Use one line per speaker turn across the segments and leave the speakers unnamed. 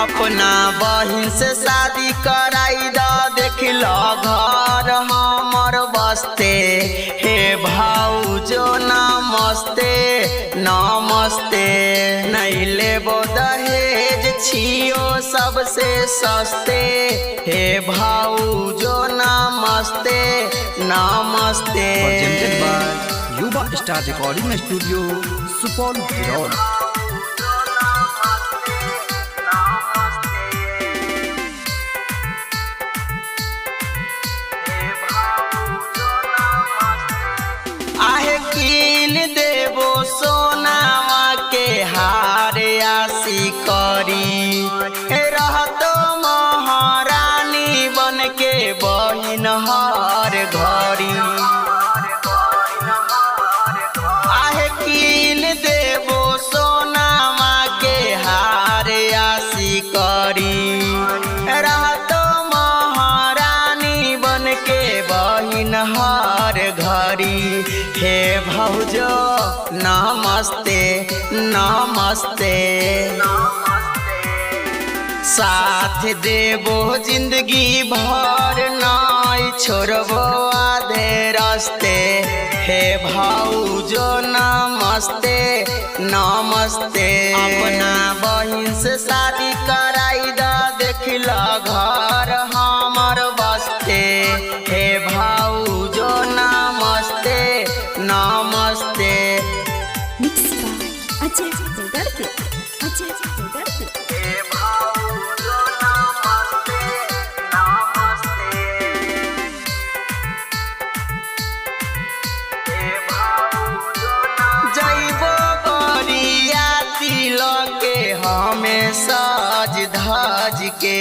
अपना बहिन से शादी कराई द देखिल घर हमर बसते। हे भाऊजो नमस्ते नमस्ते, नहीं लेबो दहेज छियो सबसे सस्ते। हे भाऊजो नमस्ते नमस्ते।
Presented by युवा star recording studio Supaul Biraul.
आहे कीन देबो सोनावा के हार आसी करी, रहतो महारानी बन के बहिन हर घड़ी। आहे कीन देबो सोनावा के हार आसी करी, रहतो महारानी बन के बहिन हर घड़ी। हे भाऊजो नमस्ते नमस्ते, साथ देबो जिंदगी भर नाई छोड़बो आधे रास्ते। हे भाऊजो नमस्ते नमस्ते। अपना बहिन से शादी कराई द देखिल घर हमर बसते। हे भाऊजो नमस्ते नमस्ते।
Mix by Ajay Devgarh, Ajay Devgarh.
हे भाऊजो नमस्ते नमस्ते। हे भाऊजो जइबो बरियाती लगे हमें सज धज के,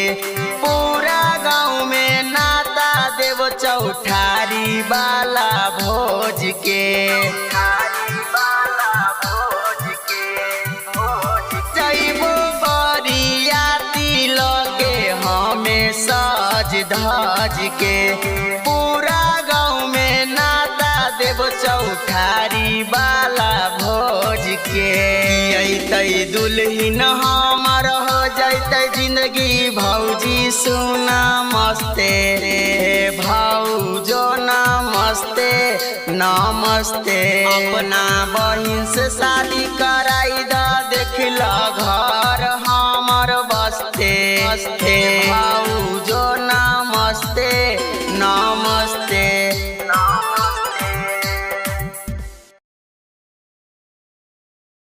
पूरा गाँव में नाता देव चौठारी वाला भोज के। जइबो बरियाती लगे हमें सज धज के, पूरा गाँव में नाता देव चौठारी वाला भोज के। अइतै दुल्हन हमर हो जैतै जिंदगी भौजी सुना मस्ते। हे भाऊजो नमस्ते नमस्ते। अपना बहिन से शादी कराई द देखिल घर हमर बसते। हे भाऊजो नमस्ते नमस्ते।